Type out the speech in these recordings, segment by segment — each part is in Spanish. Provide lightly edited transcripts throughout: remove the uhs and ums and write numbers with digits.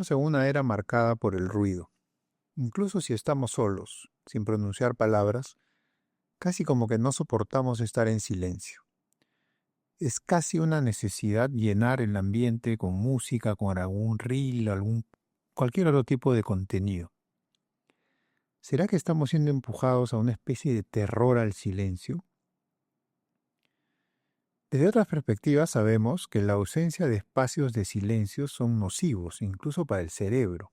Vivimos en una era marcada por el ruido. Incluso si estamos solos, sin pronunciar palabras, casi como que no soportamos estar en silencio. Es casi una necesidad llenar el ambiente con música, con algún reel, cualquier otro tipo de contenido. ¿Será que estamos siendo empujados a una especie de terror al silencio? Desde otras perspectivas sabemos que la ausencia de espacios de silencio son nocivos, incluso para el cerebro.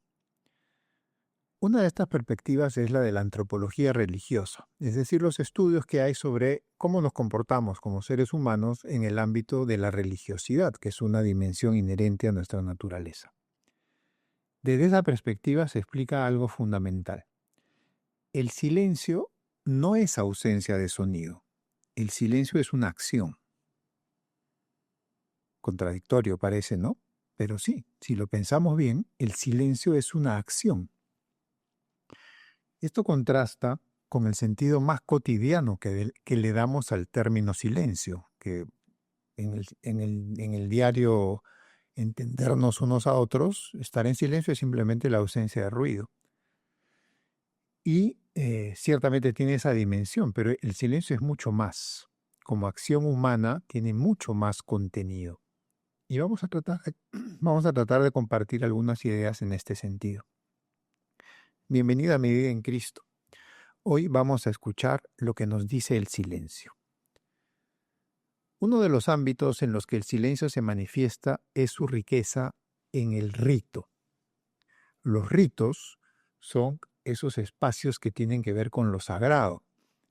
Una de estas perspectivas es la de la antropología religiosa, es decir, los estudios que hay sobre cómo nos comportamos como seres humanos en el ámbito de la religiosidad, que es una dimensión inherente a nuestra naturaleza. Desde esa perspectiva se explica algo fundamental. El silencio no es ausencia de sonido. El silencio es una acción. Contradictorio parece, ¿no? Pero sí, si lo pensamos bien, el silencio es una acción. Esto contrasta con el sentido más cotidiano que le damos al término silencio, que en el diario entendernos unos a otros, estar en silencio es simplemente la ausencia de ruido. Y ciertamente tiene esa dimensión, pero el silencio es mucho más. Como acción humana tiene mucho más contenido. Y vamos a tratar de compartir algunas ideas en este sentido. Bienvenida a Mi Vida en Cristo. Hoy vamos a escuchar lo que nos dice el silencio. Uno de los ámbitos en los que el silencio se manifiesta es su riqueza en el rito. Los ritos son esos espacios que tienen que ver con lo sagrado.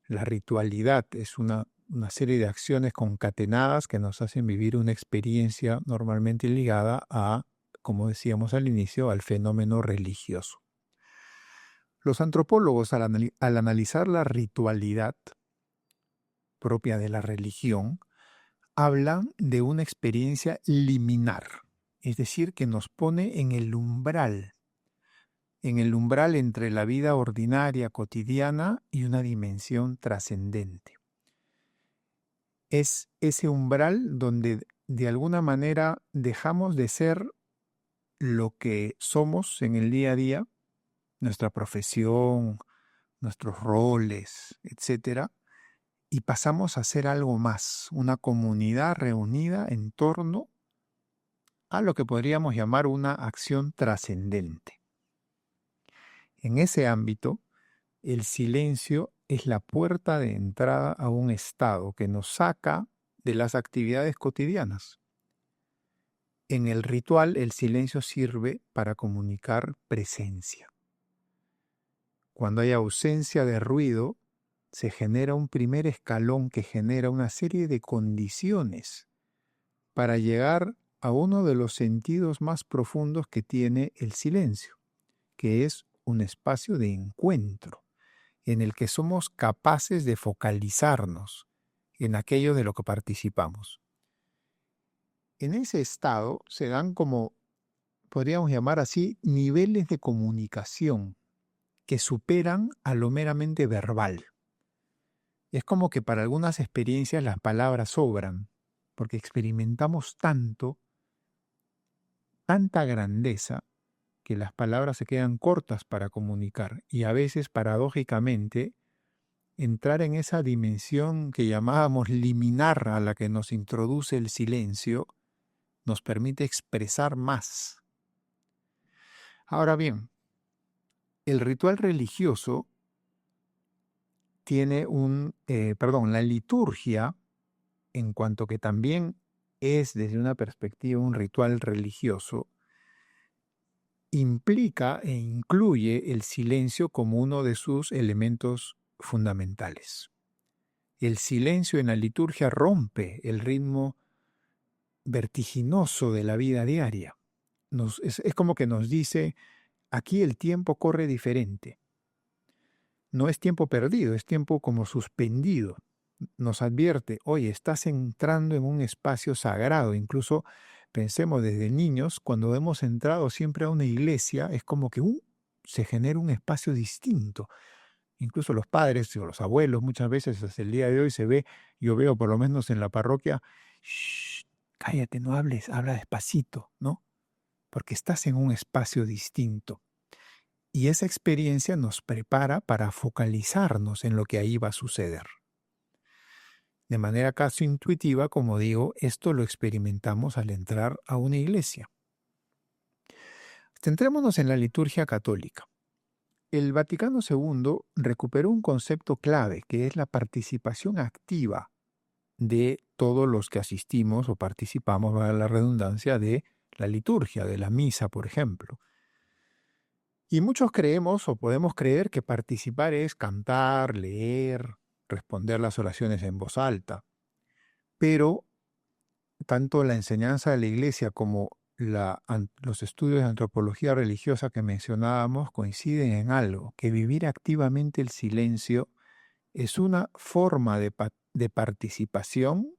La ritualidad es una serie de acciones concatenadas que nos hacen vivir una experiencia normalmente ligada a, como decíamos al inicio, al fenómeno religioso. Los antropólogos, al analizar la ritualidad propia de la religión, hablan de una experiencia liminar, es decir, que nos pone en el umbral entre la vida ordinaria, cotidiana y una dimensión trascendente. Es ese umbral donde de alguna manera dejamos de ser lo que somos en el día a día, nuestra profesión, nuestros roles, etcétera, y pasamos a ser algo más, una comunidad reunida en torno a lo que podríamos llamar una acción trascendente. En ese ámbito, el silencio es la puerta de entrada a un estado que nos saca de las actividades cotidianas. En el ritual, el silencio sirve para comunicar presencia. Cuando hay ausencia de ruido, se genera un primer escalón que genera una serie de condiciones para llegar a uno de los sentidos más profundos que tiene el silencio, que es un espacio de encuentro, en el que somos capaces de focalizarnos en aquello de lo que participamos. En ese estado se dan como, podríamos llamar así, niveles de comunicación que superan a lo meramente verbal. Es como que para algunas experiencias las palabras sobran, porque experimentamos tanta grandeza, que las palabras se quedan cortas para comunicar y a veces, paradójicamente, entrar en esa dimensión que llamábamos liminar a la que nos introduce el silencio, nos permite expresar más. Ahora bien, el ritual religioso tiene la liturgia, en cuanto que también es desde una perspectiva un ritual religioso, implica e incluye el silencio como uno de sus elementos fundamentales. El silencio en la liturgia rompe el ritmo vertiginoso de la vida diaria. Es como que nos dice, aquí el tiempo corre diferente. No es tiempo perdido, es tiempo como suspendido. Nos advierte, oye, estás entrando en un espacio sagrado. Incluso pensemos desde niños, cuando hemos entrado siempre a una iglesia, es como que se genera un espacio distinto. Incluso los padres o los abuelos, muchas veces hasta el día de hoy yo veo por lo menos en la parroquia, "Shh, cállate, no hables, habla despacito", ¿no? porque estás en un espacio distinto. Y esa experiencia nos prepara para focalizarnos en lo que ahí va a suceder. De manera casi intuitiva, como digo, esto lo experimentamos al entrar a una iglesia. Centrémonos en la liturgia católica. El Vaticano II recuperó un concepto clave, que es la participación activa de todos los que asistimos o participamos, valga la redundancia, de la liturgia, de la misa, por ejemplo. Y muchos creemos o podemos creer que participar es cantar, leer, responder las oraciones en voz alta. Pero tanto la enseñanza de la Iglesia como los estudios de antropología religiosa que mencionábamos coinciden en algo, que vivir activamente el silencio es una forma de participación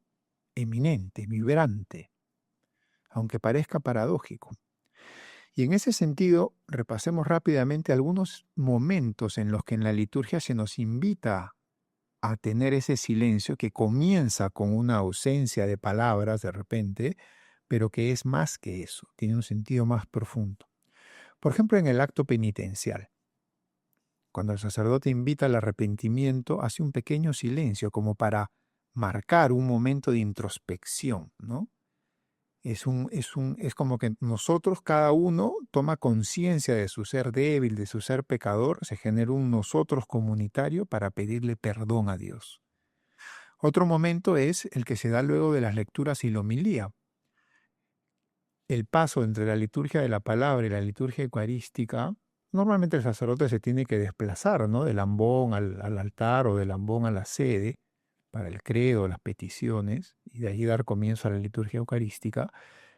eminente, vibrante, aunque parezca paradójico. Y en ese sentido, repasemos rápidamente algunos momentos en los que en la liturgia se nos invita a tener ese silencio que comienza con una ausencia de palabras de repente, pero que es más que eso, tiene un sentido más profundo. Por ejemplo, en el acto penitencial, cuando el sacerdote invita al arrepentimiento, hace un pequeño silencio como para marcar un momento de introspección, ¿no? Es como que nosotros, cada uno, toma conciencia de su ser débil, de su ser pecador, se genera un nosotros comunitario para pedirle perdón a Dios. Otro momento es el que se da luego de las lecturas y la homilía. El paso entre la liturgia de la palabra y la liturgia eucarística, normalmente el sacerdote se tiene que desplazar, ¿no? Del ambón al altar o del ambón a la sede para el credo, las peticiones, y de ahí dar comienzo a la liturgia eucarística.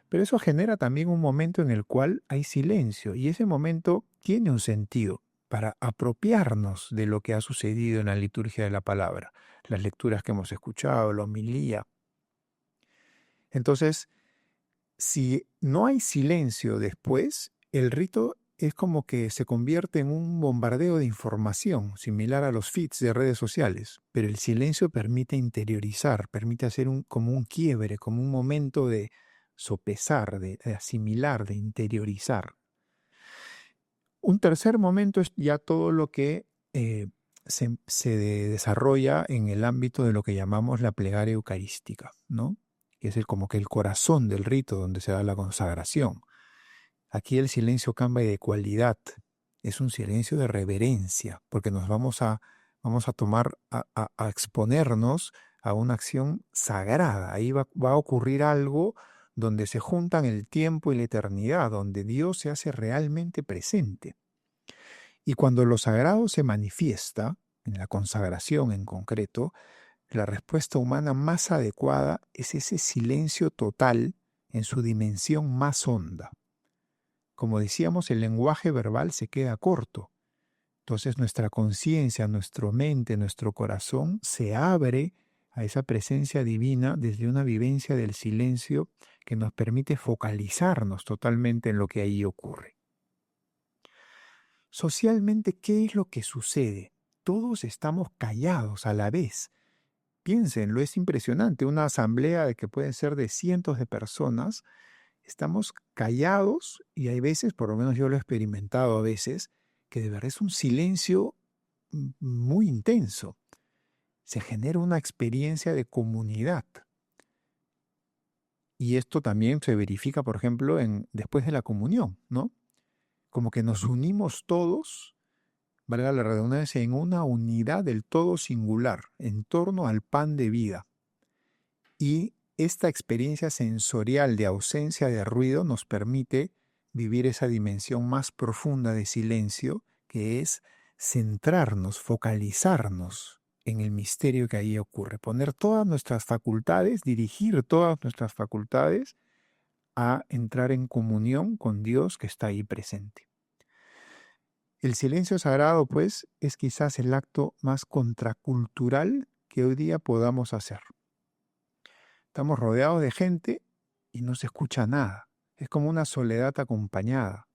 Pero eso genera también un momento en el cual hay silencio, y ese momento tiene un sentido para apropiarnos de lo que ha sucedido en la liturgia de la palabra, las lecturas que hemos escuchado, la homilía. Entonces, si no hay silencio después, el rito es como que se convierte en un bombardeo de información, similar a los feeds de redes sociales, pero el silencio permite interiorizar, permite hacer como un quiebre, como un momento de sopesar, de asimilar, de interiorizar. Un tercer momento es ya todo lo que se desarrolla en el ámbito de lo que llamamos la plegaria eucarística, ¿no? Que es como que el corazón del rito donde se da la consagración. Aquí el silencio cambia de cualidad, es un silencio de reverencia, porque nos vamos a tomar, a exponernos a una acción sagrada. Ahí va a ocurrir algo donde se juntan el tiempo y la eternidad, donde Dios se hace realmente presente. Y cuando lo sagrado se manifiesta, en la consagración en concreto, la respuesta humana más adecuada es ese silencio total en su dimensión más honda. Como decíamos, el lenguaje verbal se queda corto. Entonces nuestra conciencia, nuestra mente, nuestro corazón se abre a esa presencia divina desde una vivencia del silencio que nos permite focalizarnos totalmente en lo que ahí ocurre. Socialmente, ¿qué es lo que sucede? Todos estamos callados a la vez. Piénsenlo, es impresionante. Una asamblea de que pueden ser de cientos de personas, estamos callados y hay veces, por lo menos yo lo he experimentado a veces, que de verdad es un silencio muy intenso. Se genera una experiencia de comunidad. Y esto también se verifica, por ejemplo, después de la comunión, ¿no? Como que nos unimos todos, valga la redundancia, en una unidad del todo singular, en torno al pan de vida. Y esta experiencia sensorial de ausencia de ruido nos permite vivir esa dimensión más profunda de silencio, que es centrarnos, focalizarnos en el misterio que ahí ocurre, poner todas nuestras facultades, dirigir todas nuestras facultades a entrar en comunión con Dios que está ahí presente. El silencio sagrado, pues, es quizás el acto más contracultural que hoy día podamos hacer. Estamos rodeados de gente y no se escucha nada. Es como una soledad acompañada.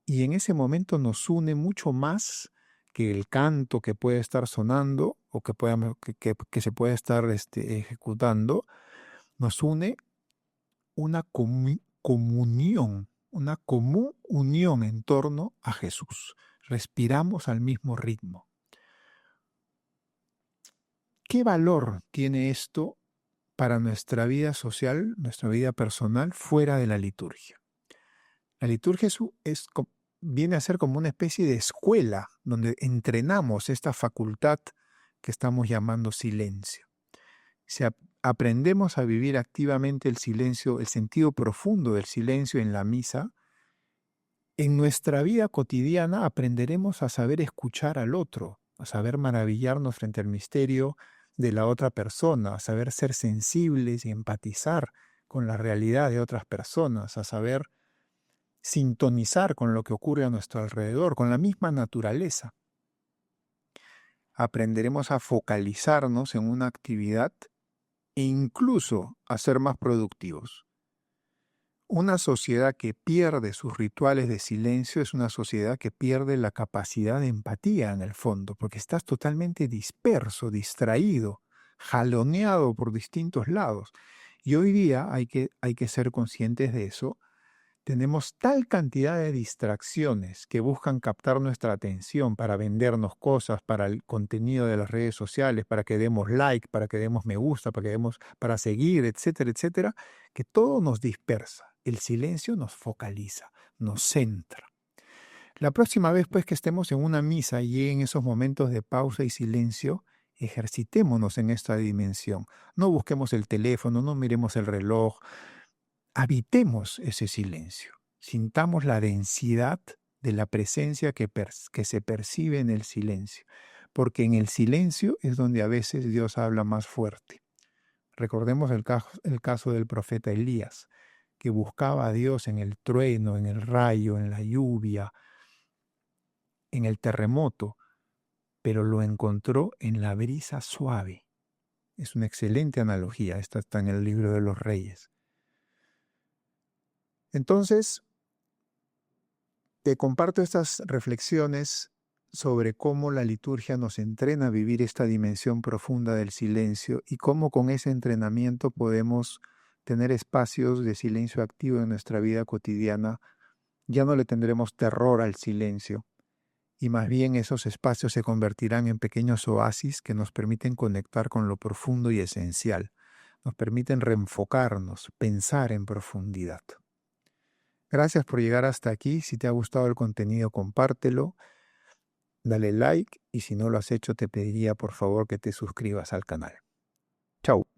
Y en ese momento nos une mucho más que el canto que puede estar sonando o que se puede estar ejecutando. Nos une una comunión una común unión en torno a Jesús. Respiramos al mismo ritmo. ¿Qué valor tiene esto para nuestra vida social, nuestra vida personal, fuera de la liturgia? La liturgia viene a ser como una especie de escuela donde entrenamos esta facultad que estamos llamando silencio. Si aprendemos a vivir activamente el silencio, el sentido profundo del silencio en la misa, en nuestra vida cotidiana aprenderemos a saber escuchar al otro, a saber maravillarnos frente al misterio de la otra persona, a saber ser sensibles y empatizar con la realidad de otras personas, a saber sintonizar con lo que ocurre a nuestro alrededor, con la misma naturaleza. Aprenderemos a focalizarnos en una actividad e incluso a ser más productivos. Una sociedad que pierde sus rituales de silencio es una sociedad que pierde la capacidad de empatía en el fondo, porque estás totalmente disperso, distraído, jaloneado por distintos lados. Y hoy día hay que ser conscientes de eso. Tenemos tal cantidad de distracciones que buscan captar nuestra atención para vendernos cosas, para el contenido de las redes sociales, para que demos like, para que demos me gusta, para seguir, etcétera, etcétera, que todo nos dispersa. El silencio nos focaliza, nos centra. La próxima vez, pues, que estemos en una misa y lleguen esos momentos de pausa y silencio, ejercitémonos en esta dimensión. No busquemos el teléfono, no miremos el reloj. Habitemos ese silencio, sintamos la densidad de la presencia que se percibe en el silencio, porque en el silencio es donde a veces Dios habla más fuerte. Recordemos el caso del profeta Elías, que buscaba a Dios en el trueno, en el rayo, en la lluvia, en el terremoto, pero lo encontró en la brisa suave. Es una excelente analogía, esta está en el libro de los Reyes. Entonces, te comparto estas reflexiones sobre cómo la liturgia nos entrena a vivir esta dimensión profunda del silencio y cómo con ese entrenamiento podemos tener espacios de silencio activo en nuestra vida cotidiana. Ya no le tendremos terror al silencio y más bien esos espacios se convertirán en pequeños oasis que nos permiten conectar con lo profundo y esencial, nos permiten reenfocarnos, pensar en profundidad. Gracias por llegar hasta aquí. Si te ha gustado el contenido, compártelo, dale like y si no lo has hecho, te pediría por favor que te suscribas al canal. Chau.